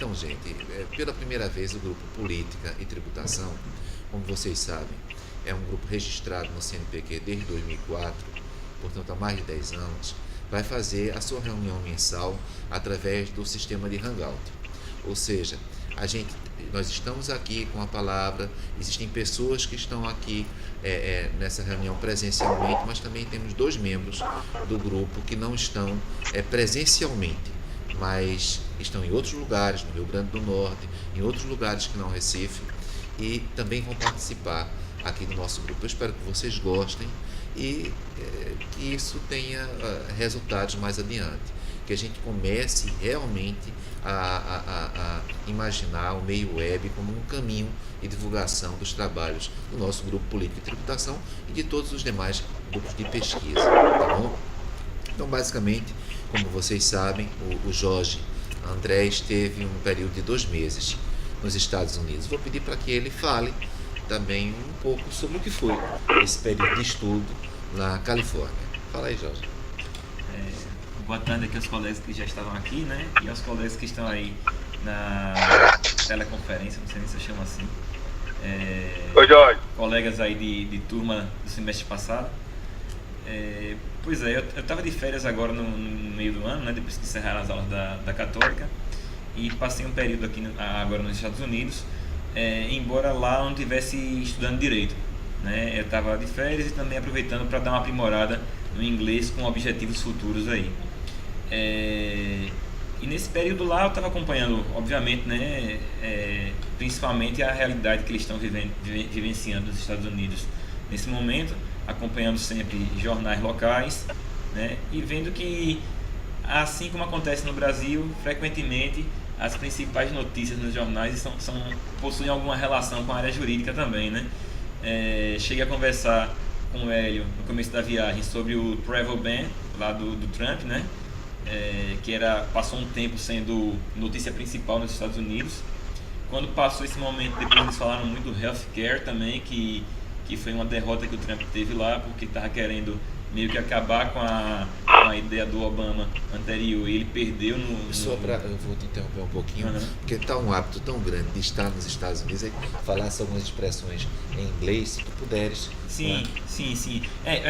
Então, gente, pela primeira vez o grupo Política e Tributação, como vocês sabem, é um grupo registrado no CNPq desde 2004, portanto há mais de 10 anos, vai fazer a sua reunião mensal através do sistema de Hangout. Ou seja, nós estamos aqui com a palavra, existem pessoas que estão aqui nessa reunião presencialmente, mas também temos 2 membros do grupo que não estão presencialmente, mas estão em outros lugares, no Rio Grande do Norte, em outros lugares que não Recife, e também vão participar aqui do nosso grupo. Eu espero que vocês gostem e que isso tenha resultados mais adiante, que a gente comece realmente a imaginar o meio web como um caminho de divulgação dos trabalhos do nosso grupo Política e Tributação e de todos os demais grupos de pesquisa, tá bom? Então, basicamente, como vocês sabem, o Jorge André esteve um período de 2 meses nos Estados Unidos. Vou pedir para que ele fale também um pouco sobre o que foi esse período de estudo na Califórnia. Fala aí, Jorge. Boa tarde aqui aos colegas que já estavam aqui, né? E aos colegas que estão aí na teleconferência, não sei nem se eu chamo assim. Oi, Jorge. Colegas aí de turma do semestre passado. Pois é, eu estava de férias agora no meio do ano, né? Depois que encerraram as aulas da Católica. E passei um período aqui agora nos Estados Unidos, embora lá eu não estivesse estudando direito, né? Eu estava de férias e também aproveitando para dar uma aprimorada no inglês com objetivos futuros aí. E nesse período lá eu estava acompanhando, obviamente, né, principalmente a realidade que eles estão vivenciando nos Estados Unidos nesse momento, acompanhando sempre jornais locais, né, e vendo que, assim como acontece no Brasil, frequentemente as principais notícias nos jornais possuem alguma relação com a área jurídica também, né? Cheguei a conversar com o Hélio no começo da viagem sobre o travel ban lá do Trump, né? Que passou um tempo sendo notícia principal nos Estados Unidos. Quando passou esse momento, depois eles falaram muito do healthcare também, que foi uma derrota que o Trump teve lá, porque estava querendo meio que acabar com a ideia do Obama anterior, e ele perdeu Eu vou te interromper um pouquinho, porque está um hábito tão grande de estar nos Estados Unidos, falar algumas expressões em inglês, se tu puderes. Sim, né? Sim.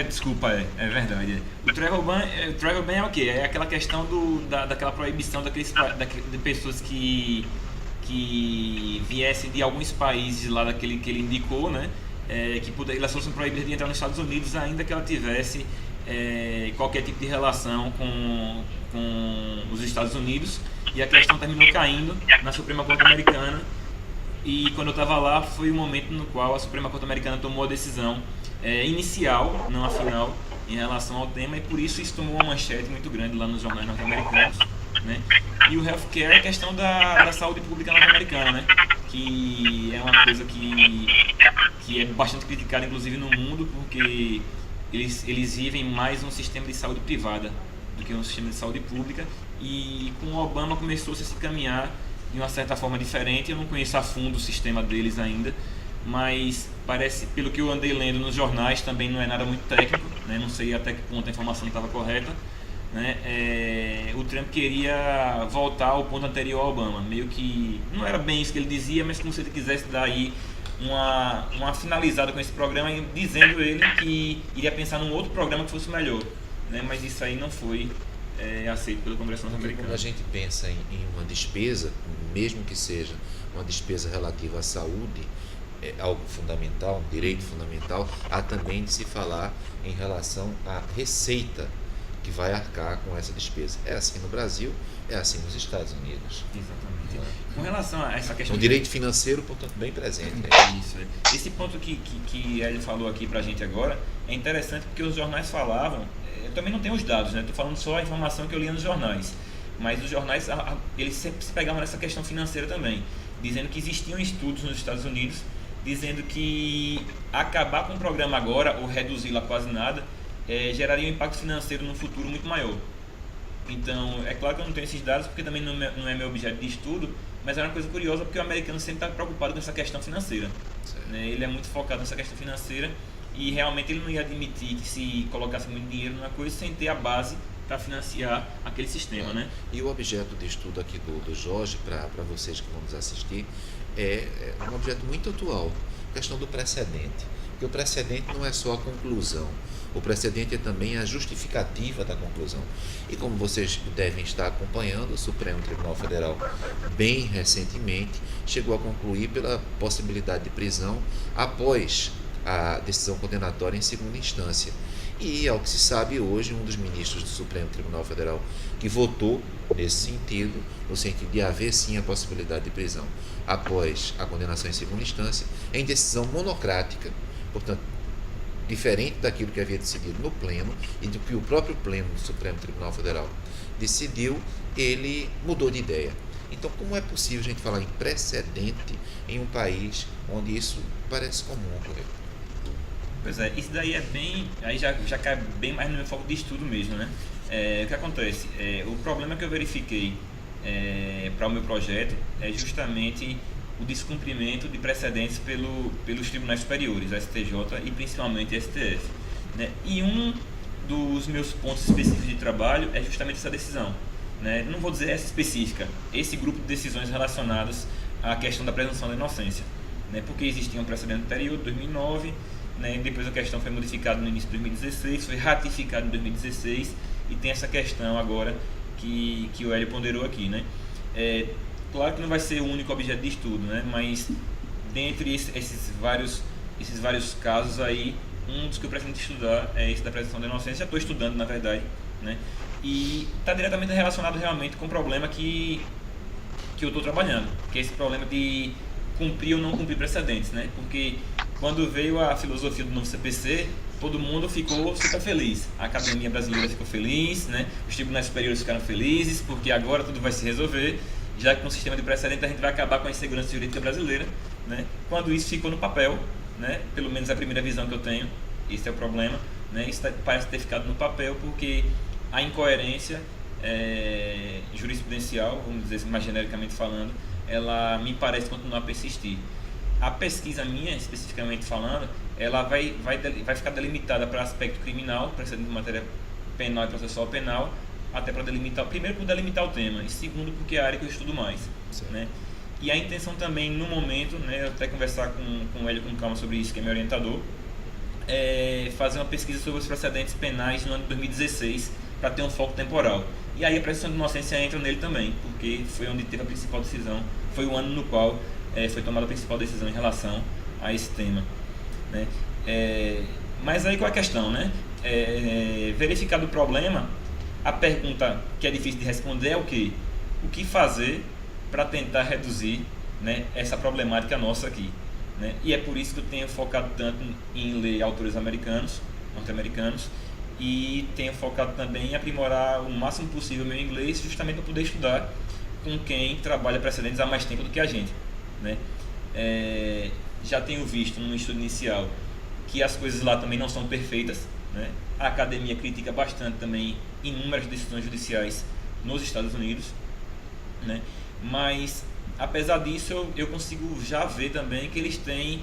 Desculpa, é verdade. O travel ban é o quê? É aquela questão daquela proibição de pessoas que viessem de alguns países lá daquele que ele indicou, né? Que elas fossem proibidas de entrar nos Estados Unidos, ainda que ela tivesse qualquer tipo de relação com os Estados Unidos, e a questão terminou caindo na Suprema Corte Americana, e quando eu estava lá foi o momento no qual a Suprema Corte Americana tomou a decisão inicial, não a final, em relação ao tema, e por isso tomou uma manchete muito grande lá nos jornais norte-americanos, né? E o healthcare é a questão da saúde pública norte-americana, né? Que é uma coisa que é bastante criticada, inclusive no mundo, porque eles vivem mais um sistema de saúde privada do que um sistema de saúde pública, e com o Obama começou-se a se caminhar de uma certa forma diferente. Eu não conheço a fundo o sistema deles ainda, mas parece, pelo que eu andei lendo nos jornais, também não é nada muito técnico, né? Não sei até que ponto a informação estava correta, né? O Trump queria voltar ao ponto anterior ao Obama, meio que não era bem isso que ele dizia, mas como se ele quisesse dar aí uma finalizada com esse programa, dizendo ele que iria pensar num outro programa que fosse melhor, né? Mas isso aí não foi aceito pelo Congresso norte-americano. Quando a gente pensa em uma despesa, mesmo que seja uma despesa relativa à saúde, algo fundamental, um direito fundamental, há também de se falar em relação à receita que vai arcar com essa despesa. É assim no Brasil, é assim nos Estados Unidos. Exatamente. Com relação a essa questão... O direito financeiro, portanto, bem presente. Isso. Esse ponto que ele falou aqui pra gente agora é interessante, porque os jornais falavam... Eu também não tenho os dados, né? Estou falando só a informação que eu li nos jornais. Mas os jornais, eles sempre se pegavam nessa questão financeira também, dizendo que existiam estudos nos Estados Unidos dizendo que acabar com o programa agora, ou reduzi-lo a quase nada, geraria um impacto financeiro no futuro muito maior. Então, é claro que eu não tenho esses dados, porque também não é meu objeto de estudo, mas é uma coisa curiosa, porque o americano sempre está preocupado com essa questão financeira, né? Ele é muito focado nessa questão financeira, e realmente ele não ia admitir que se colocasse muito dinheiro numa coisa sem ter a base para financiar aquele sistema, né? E o objeto de estudo aqui do Jorge, para vocês que vão nos assistir, é um objeto muito atual, a questão do precedente. Porque o precedente não é só a conclusão, o precedente é também a justificativa da conclusão. E como vocês devem estar acompanhando, o Supremo Tribunal Federal, bem recentemente, chegou a concluir pela possibilidade de prisão após a decisão condenatória em segunda instância. E, ao que se sabe hoje, um dos ministros do Supremo Tribunal Federal que votou nesse sentido, no sentido de haver sim a possibilidade de prisão após a condenação em segunda instância, em decisão monocrática, portanto, diferente daquilo que havia decidido no Pleno e do que o próprio Pleno do Supremo Tribunal Federal decidiu, ele mudou de ideia. Então, como é possível a gente falar em precedente em um país onde isso parece comum ocorrer? Pois é, isso daí é bem, aí já cai bem mais no meu foco de estudo mesmo, né? O que acontece? O problema que eu verifiquei para o meu projeto é justamente o descumprimento de precedentes pelos tribunais superiores, STJ e principalmente STF, né? E um dos meus pontos específicos de trabalho é justamente essa decisão, né? Não vou dizer essa específica, esse grupo de decisões relacionadas à questão da presunção da inocência, né? Porque existia um precedente anterior, 2009, né? Depois a questão foi modificada no início de 2016, foi ratificada em 2016 e tem essa questão agora que o Hélio ponderou aqui, né? Claro que não vai ser o único objeto de estudo, né? Mas dentre esses vários casos aí, um dos que eu pretendo estudar é esse da presunção da inocência. Já estou estudando, na verdade, né? E está diretamente relacionado realmente com o problema que eu estou trabalhando, que é esse problema de cumprir ou não cumprir precedentes, né? Porque quando veio a filosofia do novo CPC, todo mundo ficou super feliz. A Academia Brasileira ficou feliz, né? Os tribunais superiores ficaram felizes, porque agora tudo vai se resolver, já que com o sistema de precedente a gente vai acabar com a insegurança jurídica brasileira, né? Quando isso ficou no papel, né? Pelo menos a primeira visão que eu tenho, esse é o problema, né? Isso parece ter ficado no papel porque a incoerência jurisprudencial, vamos dizer mais genericamente falando, ela me parece continuar a persistir. A pesquisa minha, especificamente falando, ela vai ficar delimitada para aspecto criminal, precedente de matéria penal e processual penal, até para delimitar, primeiro por delimitar o tema, e segundo porque é a área que eu estudo mais, né? E a intenção também, no momento, né, eu até conversar com o Hélio com calma sobre isso, que é meu orientador, é fazer uma pesquisa sobre os precedentes penais no ano de 2016, para ter um foco temporal. E aí a presunção de inocência entra nele também, porque foi onde teve a principal decisão, foi o ano no qual foi tomada a principal decisão em relação a esse tema, né? Mas aí qual é a questão, né? Verificado o problema, a pergunta que é difícil de responder é o quê? O que fazer para tentar reduzir, né, essa problemática nossa aqui, né? E é por isso que eu tenho focado tanto em ler autores norte-americanos, e tenho focado também em aprimorar o máximo possível o meu inglês, justamente para poder estudar com quem trabalha precedentes há mais tempo do que a gente, né? Já tenho visto no estudo inicial que as coisas lá também não são perfeitas, né? A academia critica bastante também inúmeras decisões judiciais nos Estados Unidos, né? Mas apesar disso eu consigo já ver também que eles têm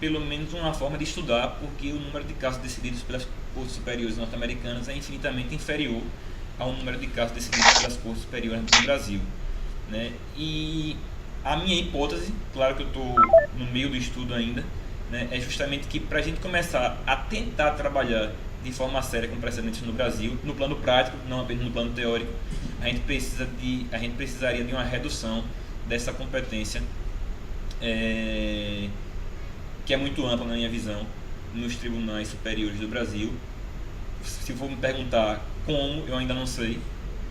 pelo menos uma forma de estudar, porque o número de casos decididos pelas cortes superiores norte-americanas é infinitamente inferior ao número de casos decididos pelas cortes superiores do Brasil, né? E a minha hipótese, claro que eu estou no meio do estudo ainda, né, é justamente que para a gente começar a tentar trabalhar de forma séria com precedentes no Brasil, no plano prático, não apenas no plano teórico, a gente precisaria de uma redução dessa competência, que é muito ampla na minha visão, nos tribunais superiores do Brasil. Se for me perguntar como, eu ainda não sei,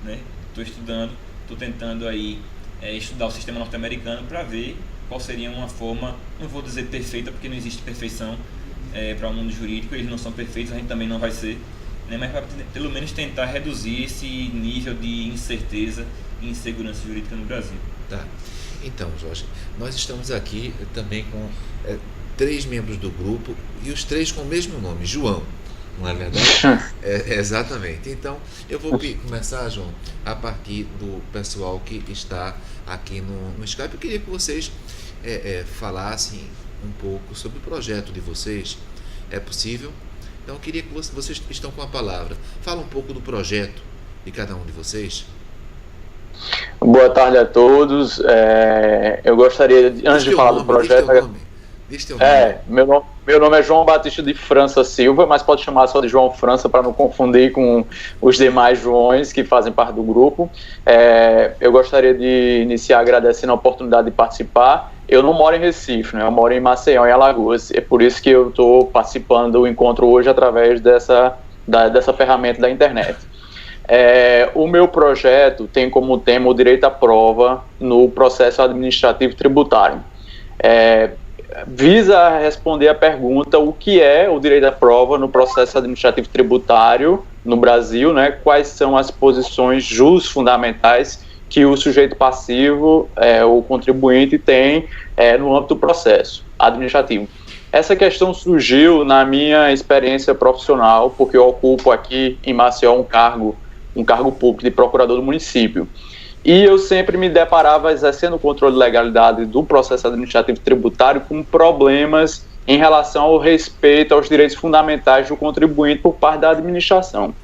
né? Estou estudando, estou tentando aí estudar o sistema norte-americano para ver qual seria uma forma, não vou dizer perfeita, porque não existe perfeição para o mundo jurídico, eles não são perfeitos, a gente também não vai ser, né? Mas para pelo menos tentar reduzir esse nível de incerteza e insegurança jurídica no Brasil. Tá. Então, Jorge, nós estamos aqui também com 3 membros do grupo e os 3 com o mesmo nome, João, não é verdade? Exatamente. Então, eu vou começar, João, a partir do pessoal que está aqui no Skype. Eu queria que vocês falassem um pouco sobre o projeto de vocês. É possível? Então eu queria que vocês estão com a palavra. Fala um pouco do projeto de cada um de vocês. Boa tarde a todos. Eu gostaria, antes de falar do projeto... Diz teu nome. Meu nome é João Batista de França Silva, mas pode chamar só de João França para não confundir com os demais Joões que fazem parte do grupo. Eu gostaria de iniciar agradecendo a oportunidade de participar. Eu não moro em Recife, né? Eu moro em Maceió, em Alagoas. É por isso que eu estou participando do encontro hoje através dessa ferramenta da internet. O meu projeto tem como tema o direito à prova no processo administrativo tributário. Visa responder a pergunta: o que é o direito à prova no processo administrativo tributário no Brasil, né? Quais são as posições fundamentais que o sujeito passivo, o contribuinte, tem no âmbito do processo administrativo. Essa questão surgiu na minha experiência profissional, porque eu ocupo aqui em Maceió um cargo público de procurador do município. E eu sempre me deparava, exercendo o controle de legalidade do processo administrativo tributário, com problemas em relação ao respeito aos direitos fundamentais do contribuinte por parte da administração.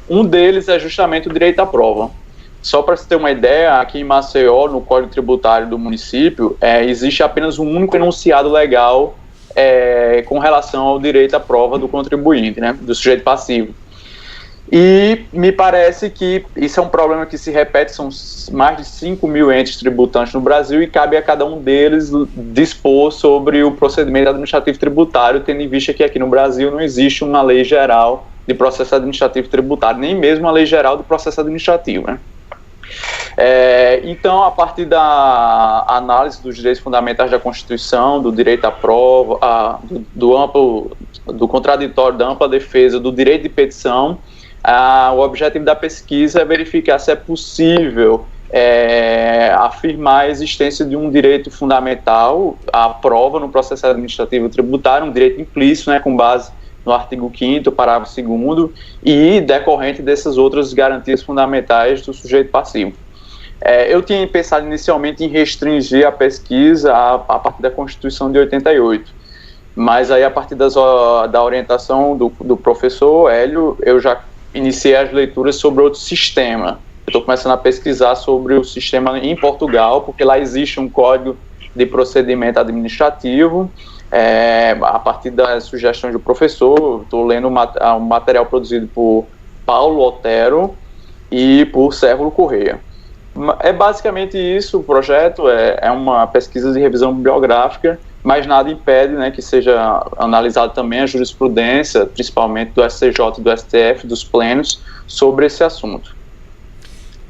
Um deles é justamente o direito à prova. Só para você ter uma ideia, aqui em Maceió, no Código Tributário do município, existe apenas um único enunciado legal com relação ao direito à prova do contribuinte, né, do sujeito passivo. E me parece que isso é um problema que se repete, são mais de 5 mil entes tributantes no Brasil e cabe a cada um deles dispor sobre o procedimento administrativo tributário, tendo em vista que aqui no Brasil não existe uma lei geral de processo administrativo tributário, nem mesmo uma lei geral de processo administrativo, né? Então, a partir da análise dos direitos fundamentais da Constituição, do direito à prova, do contraditório, da ampla defesa, do direito de petição, o objetivo da pesquisa é verificar se é possível afirmar a existência de um direito fundamental, a prova no processo administrativo tributário, um direito implícito, né, com base no artigo 5º, parágrafo 2º, e decorrente dessas outras garantias fundamentais do sujeito passivo. Eu tinha pensado inicialmente em restringir a pesquisa a partir da Constituição de 88, mas aí a partir da orientação do professor Hélio, eu já iniciei as leituras sobre outro sistema. Eu estou começando a pesquisar sobre o sistema em Portugal, porque lá existe um código de procedimento administrativo. A partir das sugestões do professor, estou lendo um material produzido por Paulo Otero e por Sérvulo Correia. É basicamente isso o projeto, é uma pesquisa de revisão bibliográfica, mas nada impede, né, que seja analisado também a jurisprudência, principalmente do STJ e do STF, dos plenos, sobre esse assunto.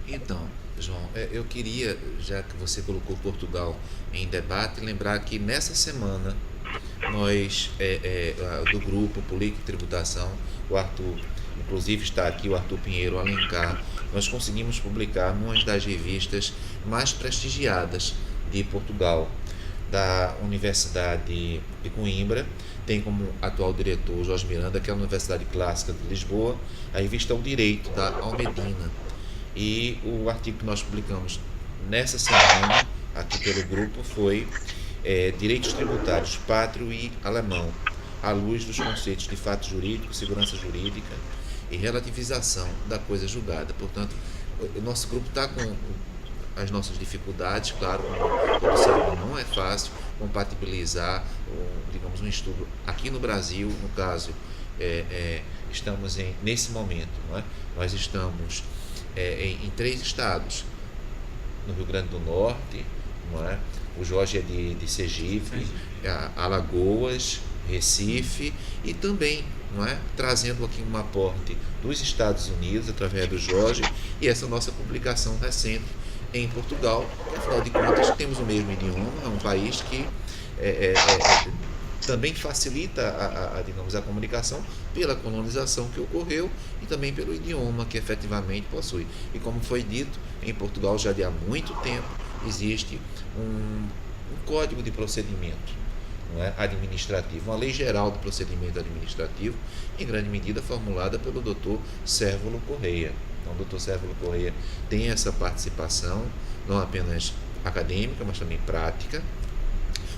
Então, João, eu queria, já que você colocou Portugal em debate, lembrar que nessa semana nós, do grupo Política e Tributação, o Arthur, inclusive está aqui o Arthur Pinheiro Alencar, nós conseguimos publicar numa das revistas mais prestigiadas de Portugal, da Universidade de Coimbra, tem como atual diretor Jorge Miranda, que é a Universidade Clássica de Lisboa, a revista O Direito, da Almedina. E o artigo que nós publicamos nessa semana, aqui pelo grupo, foi Direitos Tributários Pátrio e Alemão, à luz dos conceitos de fato jurídico, segurança jurídica e relativização da coisa julgada. Portanto, o nosso grupo está com as nossas dificuldades, claro, como todo sabe, não é fácil compatibilizar, digamos, um estudo aqui no Brasil, no caso, estamos nesse momento, não é? Nós estamos em 3 estados, no Rio Grande do Norte, não é? O Jorge é de Sergipe, Alagoas, Recife, e também, não é, trazendo aqui um aporte dos Estados Unidos através do Jorge e essa nossa publicação recente em Portugal. Afinal de contas, temos o mesmo idioma, é um país que também facilita digamos, a comunicação pela colonização que ocorreu e também pelo idioma que efetivamente possui. E como foi dito, em Portugal já de há muito tempo existe um código de procedimento, não é, administrativo, uma lei geral de procedimento administrativo, em grande medida formulada pelo Dr. Sérvulo Correia. Então, o Dr. Sérvulo Correia tem essa participação, não apenas acadêmica, mas também prática,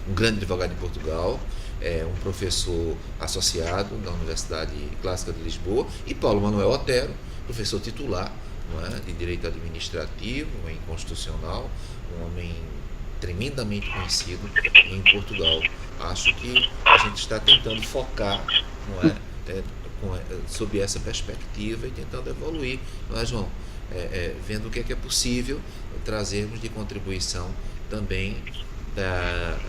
um grande advogado em Portugal, é um professor associado na Universidade Clássica de Lisboa, e Paulo Manuel Otero, professor titular, não é, de Direito Administrativo e Constitucional, um homem tremendamente conhecido em Portugal. Acho que a gente está tentando focar, não é, sob essa perspectiva e tentando evoluir, não é, João? Vendo o que é possível trazermos de contribuição também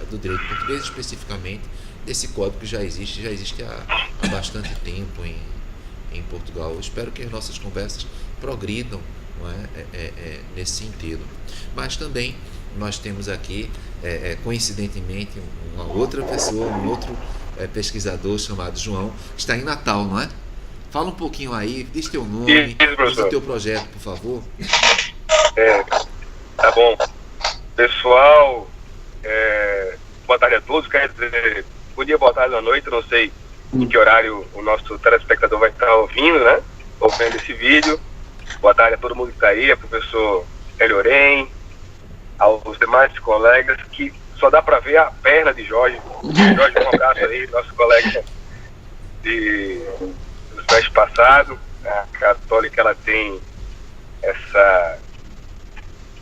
do direito português, especificamente desse código que já existe há bastante tempo em Portugal. Eu espero que as nossas conversas progridam, não é, nesse sentido. Mas também nós temos aqui, coincidentemente, uma outra pessoa, um outro pesquisador chamado João, que está em Natal, não é? Fala um pouquinho aí, diz teu nome, diz o teu projeto, por favor. Tá bom. Pessoal, boa tarde a todos. Quer dizer, bom dia, boa tarde, boa noite. Eu não sei em que horário o nosso telespectador vai estar ouvindo, né? Ouvindo esse vídeo. Boa tarde a todo mundo que está aí, ao professor Elioren, aos demais colegas, que só dá para ver a perna de Jorge. Jorge, um abraço aí, nosso colega do semestre passado. A Católica, ela tem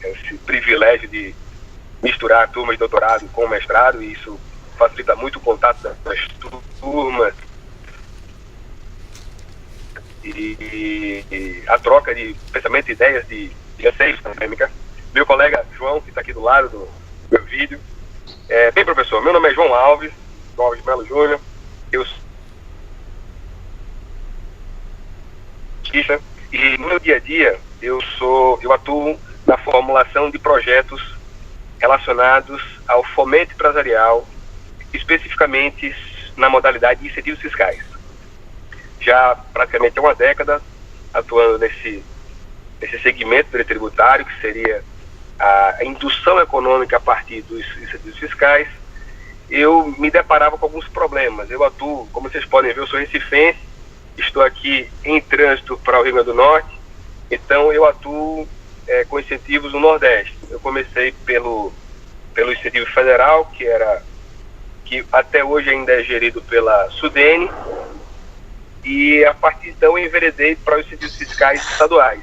esse privilégio de misturar a turma de doutorado com o mestrado, e isso facilita muito o contato das turmas e a troca de pensamento e ideias de anseios acadêmica. Meu colega João, que está aqui do lado do meu vídeo. Bem, professor, meu nome é João Alves Melo Júnior. Eu sou e no meu dia a dia eu atuo na formulação de projetos relacionados ao fomento empresarial, especificamente na modalidade de incentivos fiscais. Já praticamente há uma década atuando nesse segmento do direito tributário, que seria a indução econômica a partir dos incentivos fiscais. Eu me deparava com alguns problemas. Eu atuo, como vocês podem ver, eu sou recifense, estou aqui em trânsito para o Rio Grande do Norte, então eu atuo com incentivos no Nordeste. Eu comecei pelo incentivo federal, que até hoje ainda é gerido pela Sudene, e a partir então eu enveredei para os incentivos fiscais estaduais.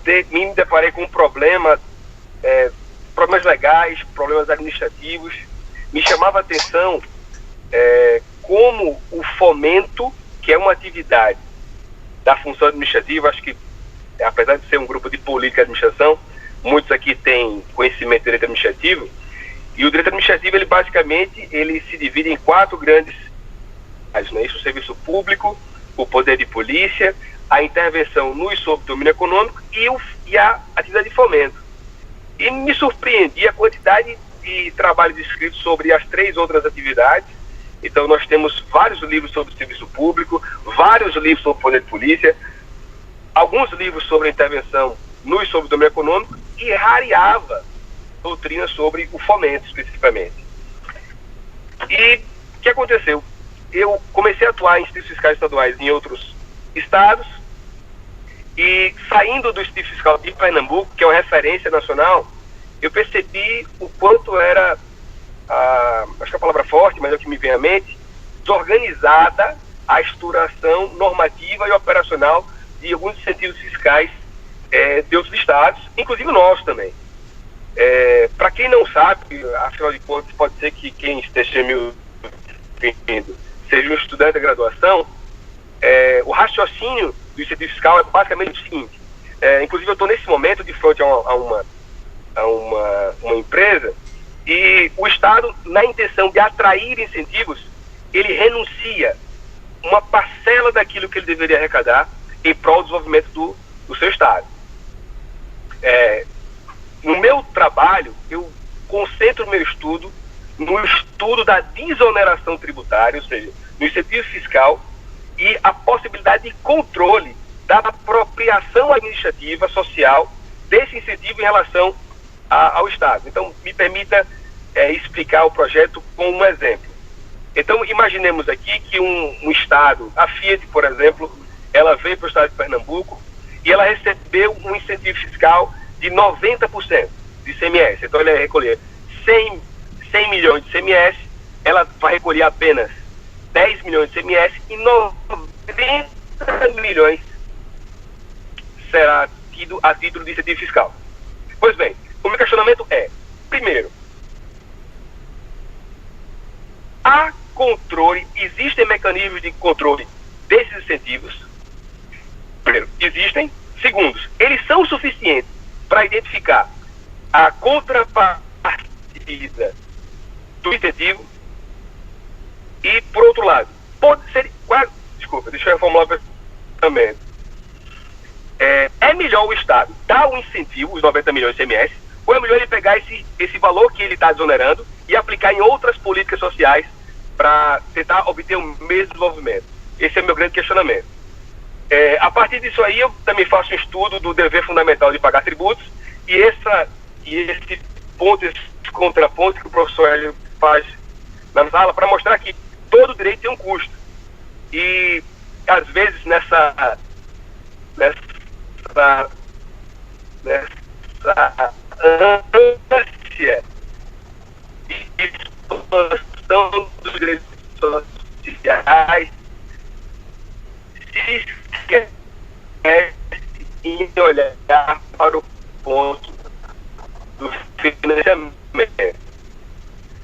E me deparei com problemas legais, problemas administrativos. Me chamava a atenção como o fomento, que é uma atividade da função administrativa, acho que, apesar de ser um grupo de política e administração, muitos aqui têm conhecimento de direito administrativo, e o direito administrativo, ele basicamente se divide em 4 grandes áreas, né? Isso: o serviço público, o poder de polícia, a intervenção no e sob domínio econômico e a atividade de fomento. E me surpreendi a quantidade de trabalhos escritos sobre as 3 outras atividades. Então nós temos vários livros sobre serviço público, vários livros sobre poder de polícia, alguns livros sobre a intervenção no e sob domínio econômico, e rareava doutrina sobre o fomento especificamente. E o que aconteceu? Eu comecei a atuar em institutos fiscais estaduais em outros estados, e saindo do Instituto Fiscal de Pernambuco, que é uma referência nacional, eu percebi o quanto era, acho que a palavra forte, mas é o que me vem à mente, desorganizada a estruturação normativa e operacional de alguns incentivos fiscais de outros estados, inclusive nós também. Para quem não sabe, afinal de contas, pode ser que quem esteja me ouvindo seja um estudante da graduação, o raciocínio do incentivo fiscal é basicamente o seguinte: inclusive eu estou nesse momento de frente a uma empresa, e o Estado, na intenção de atrair incentivos, ele renuncia uma parcela daquilo que ele deveria arrecadar em prol do desenvolvimento do seu Estado. No meu trabalho, eu concentro meu estudo no estudo da desoneração tributária, ou seja, no incentivo fiscal, e a possibilidade de controle da apropriação administrativa, social, desse incentivo em relação ao Estado. Então, me permita explicar o projeto com um exemplo. Então, imaginemos aqui que um Estado, a Fiat, por exemplo, ela veio para o Estado de Pernambuco e ela recebeu um incentivo fiscal de 90% de ICMS. Então, ele ia recolher 100 milhões de ICMS ela vai recolher apenas 10 milhões de ICMS e 90 milhões será tido a título de incentivo fiscal. Pois bem, o meu questionamento é, primeiro, há controle, existem mecanismos de controle desses incentivos? Primeiro, existem. Segundo, eles são suficientes para identificar a contrapartida do incentivo? E, por outro lado, pode ser... Desculpa, deixa eu reformular o pensamento. É melhor o Estado dar o incentivo, os 90 milhões de ICMS, ou é melhor ele pegar esse valor que ele está desonerando e aplicar em outras políticas sociais para tentar obter o mesmo desenvolvimento? Esse é o meu grande questionamento. A partir disso aí, eu também faço um estudo do dever fundamental de pagar tributos, e esse ponto, esse contraponto que o professor Hélio faz na sala, para mostrar que todo direito tem um custo. E, às vezes, nessa ânsia de expansão dos direitos sociais, se esquece em olhar para o ponto do financiamento.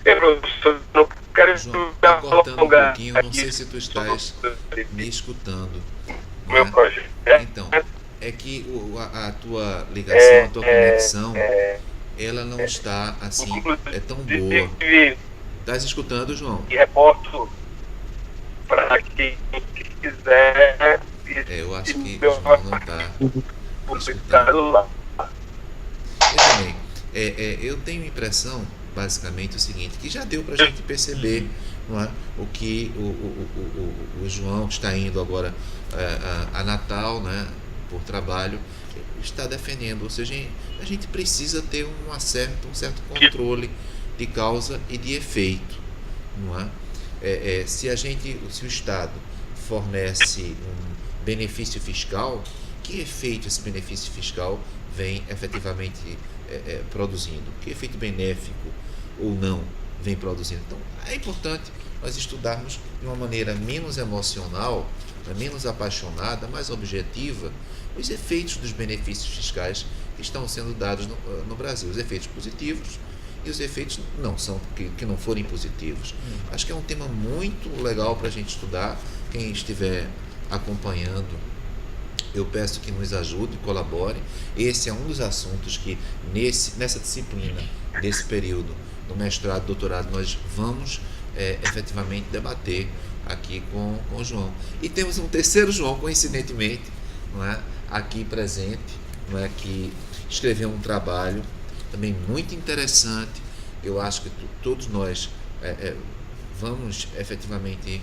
Professor, não quero João, tá cortando um pouquinho, não sei se tu estás me escutando. Meu projeto. Então, é que a tua ligação, a tua conexão, ela não está assim, é tão boa. Estás escutando, João? E reporto para quem quiser. Eu acho que o João não está escutando. Lá. Veja bem, eu tenho a impressão, basicamente, o seguinte, que já deu para a gente perceber, não é, o que o João, que está indo agora a Natal, né, por trabalho, está defendendo. Ou seja, a gente precisa ter um certo controle de causa e de efeito, não é? Se o Estado fornece um benefício fiscal, que efeito esse benefício fiscal vem efetivamente produzindo? Que efeito benéfico ou não vem produzindo? Então, é importante nós estudarmos de uma maneira menos emocional, menos apaixonada, mais objetiva, os efeitos dos benefícios fiscais que estão sendo dados no Brasil, os efeitos positivos e os efeitos que não forem positivos. Acho que é um tema muito legal para a gente estudar. Quem estiver acompanhando, eu peço que nos ajude, colabore. Esse é um dos assuntos que nessa disciplina, desse período do mestrado, doutorado, nós vamos efetivamente debater aqui com o João. E temos um terceiro João, coincidentemente, não é, aqui presente, não é, que escreveu um trabalho também muito interessante. Eu acho que todos nós vamos efetivamente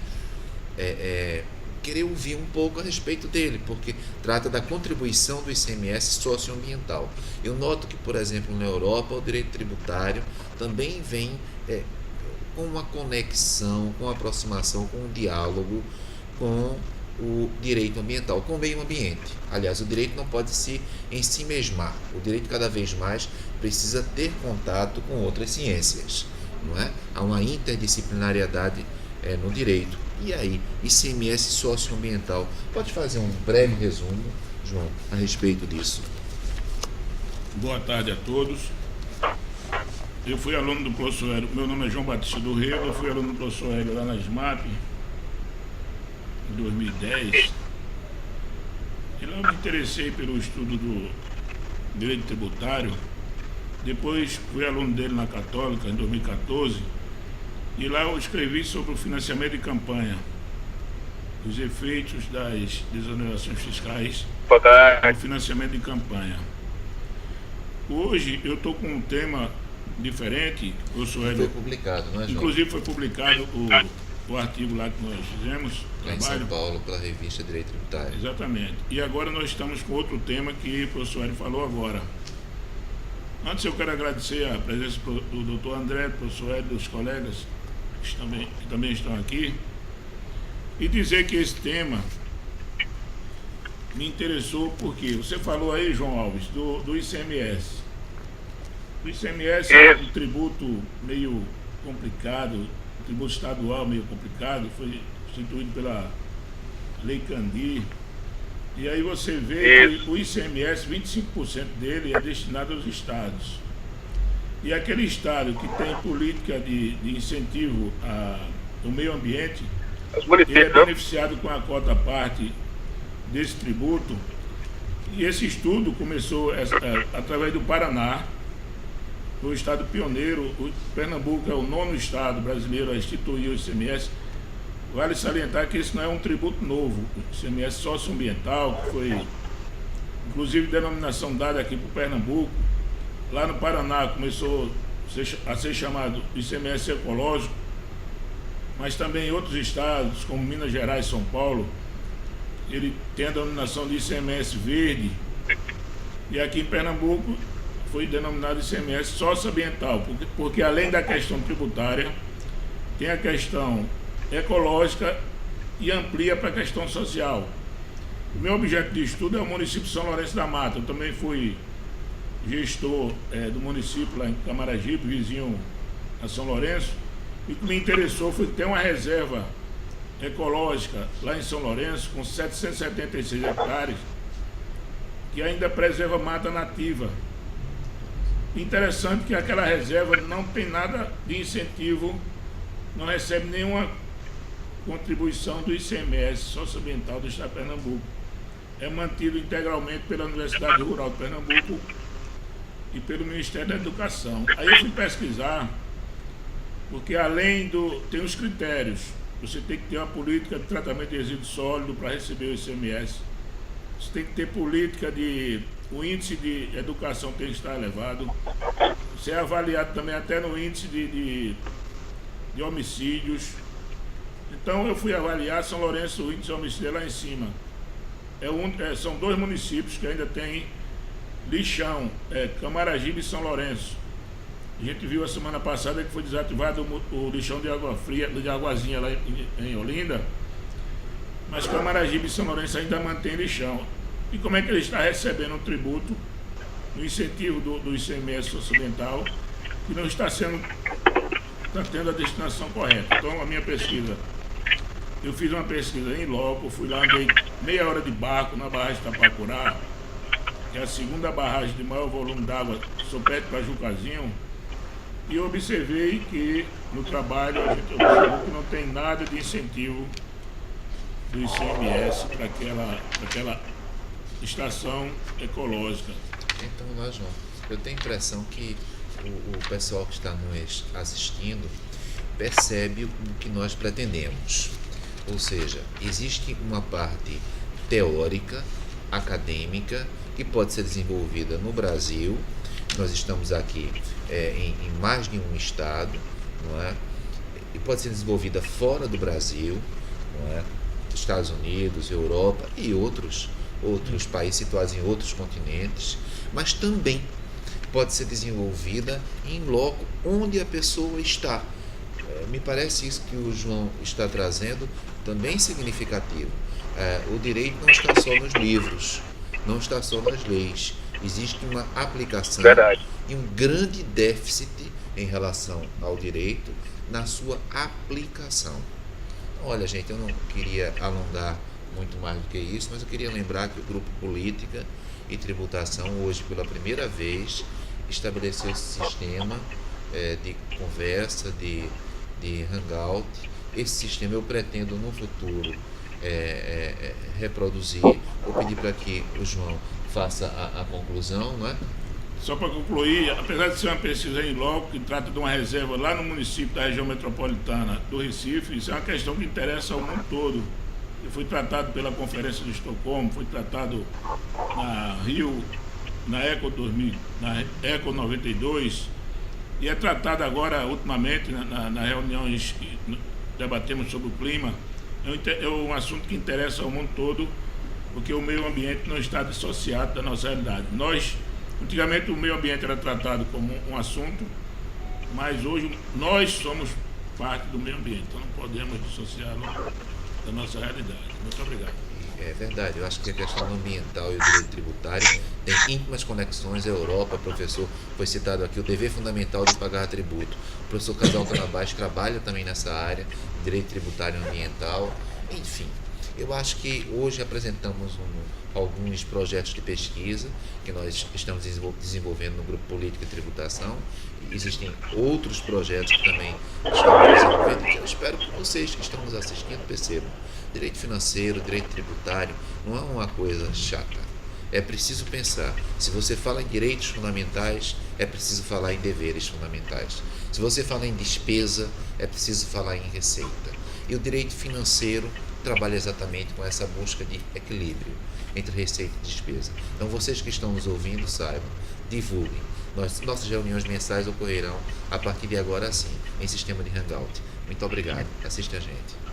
querer ouvir um pouco a respeito dele, porque trata da contribuição do ICMS socioambiental. Eu noto que, por exemplo, na Europa, o direito tributário também vem com uma conexão, com uma aproximação, com um diálogo com o direito ambiental, com o meio ambiente. Aliás, o direito não pode se ensimesmar. O direito cada vez mais precisa ter contato com outras ciências, não é? Há uma interdisciplinariedade no direito. E aí, ICMS socioambiental. Pode fazer um breve resumo, João, a respeito disso? Boa tarde a todos. Eu fui aluno do professor Hélio, meu nome é João Batista do Rego, eu fui aluno do professor Hélio lá na SMAP, em 2010. E lá eu me interessei pelo estudo do direito tributário. Depois fui aluno dele na Católica, em 2014. E lá eu escrevi sobre o financiamento de campanha, os efeitos das desonerações fiscais no financiamento de campanha. Hoje eu estou com um tema diferente. Foi publicado, não é, João? Inclusive foi publicado o artigo lá que nós fizemos, lá em São Paulo, pela revista Direito Tributário. Exatamente. E agora nós estamos com outro tema que o professor Hélio falou agora. Antes eu quero agradecer a presença do doutor André, do professor Hélio, dos colegas que também estão aqui, e dizer que esse tema me interessou porque você falou aí, João Alves, do ICMS. O ICMS é um tributo meio complicado tributo estadual meio complicado, foi instituído pela Lei Candir. E aí você vê que o ICMS, 25% dele é destinado aos estados. E aquele estado que tem política de incentivo ao meio ambiente, ele é beneficiado com a cota parte desse tributo. E esse estudo começou através do Paraná, o estado pioneiro. O Pernambuco é o 9º estado brasileiro a instituir o ICMS. Vale salientar que esse não é um tributo novo, o ICMS socioambiental, que foi inclusive denominação dada aqui para o Pernambuco. Lá no Paraná começou a ser chamado ICMS ecológico, mas também em outros estados, como Minas Gerais e São Paulo, ele tem a denominação de ICMS verde. E aqui em Pernambuco foi denominado ICMS socioambiental, porque além da questão tributária, tem a questão ecológica e amplia para a questão social. O meu objeto de estudo é o município de São Lourenço da Mata. Eu também fui gestor do município lá em Camaragibe, vizinho a São Lourenço, e o que me interessou foi ter uma reserva ecológica lá em São Lourenço com 776 hectares, que ainda preserva mata nativa. Interessante que aquela reserva não tem nada de incentivo, não recebe nenhuma contribuição do ICMS socioambiental do estado de Pernambuco. É mantido integralmente pela Universidade Rural de Pernambuco e pelo Ministério da Educação. Aí eu fui pesquisar, porque além tem os critérios, você tem que ter uma política de tratamento de resíduo sólido para receber o ICMS, você tem que ter política o índice de educação tem que estar elevado, você é avaliado também até no índice de homicídios. Então eu fui avaliar São Lourenço, o índice de homicídio é lá em cima. São 2 municípios que ainda tem lixão, Camaragibe e São Lourenço. A gente viu a semana passada que foi desativado o lixão de água fria, de águazinha lá em Olinda, mas Camaragibe e São Lourenço ainda mantém lixão. E como é que ele está recebendo um tributo, um incentivo do ICMS socioambiental, que não está tendo a destinação correta? Então a minha pesquisa, eu fiz uma pesquisa em loco, fui lá, andei meia hora de barco na barragem de Tapacurá, que é a 2ª barragem de maior volume d'água, Sopete para Jucazinho, e eu observei que no trabalho a gente observou que não tem nada de incentivo do ICMS para aquela estação ecológica. Então, lá, João, eu tenho a impressão que o pessoal que está nos assistindo percebe o que nós pretendemos. Ou seja, existe uma parte teórica, acadêmica, que pode ser desenvolvida no Brasil. Nós estamos aqui em mais de um estado, não é? E pode ser desenvolvida fora do Brasil, não é? Estados Unidos, Europa e outros países situados em outros continentes, mas também pode ser desenvolvida em loco onde a pessoa está. Me parece isso que o João está trazendo também significativo. O direito não está só nos livros, não está só nas leis. Existe uma aplicação e um grande déficit em relação ao direito na sua aplicação. Olha, gente, eu não queria alongar muito mais do que isso, mas eu queria lembrar que o Grupo Política e Tributação, hoje, pela primeira vez, estabeleceu esse sistema de conversa, de hangout. Esse sistema eu pretendo, no futuro, reproduzir. Vou pedir para que o João faça a conclusão, não é? Só para concluir, apesar de ser uma pesquisa em loco, que trata de uma reserva lá no município da região metropolitana do Recife, isso é uma questão que interessa ao mundo todo. Eu fui tratado pela Conferência de Estocolmo, fui tratado na Rio, na Eco 92, e é tratado agora, ultimamente, na reuniões que debatemos sobre o clima. É um assunto que interessa ao mundo todo, porque o meio ambiente não está dissociado da nossa realidade. Antigamente o meio ambiente era tratado como um assunto, mas hoje nós somos parte do meio ambiente, então não podemos dissociá-lo da nossa realidade. Muito obrigado. É verdade, eu acho que a questão ambiental e o direito tributário tem íntimas conexões à Europa. Professor, foi citado aqui o dever fundamental de pagar tributo. O professor Casal Tanabás trabalha também nessa área, direito tributário e ambiental, enfim. Eu acho que hoje apresentamos alguns projetos de pesquisa que nós estamos desenvolvendo no Grupo Política e Tributação. Existem outros projetos que também estamos desenvolvendo, que eu espero que vocês que estão nos assistindo percebam. Direito financeiro, direito tributário não é uma coisa chata. É preciso pensar. Se você fala em direitos fundamentais, é preciso falar em deveres fundamentais. Se você fala em despesa, é preciso falar em receita. E o direito financeiro trabalha exatamente com essa busca de equilíbrio entre receita e despesa. Então, vocês que estão nos ouvindo, saibam, divulguem. Nossas reuniões mensais ocorrerão a partir de agora sim, em sistema de Hangout. Muito obrigado. Assista a gente.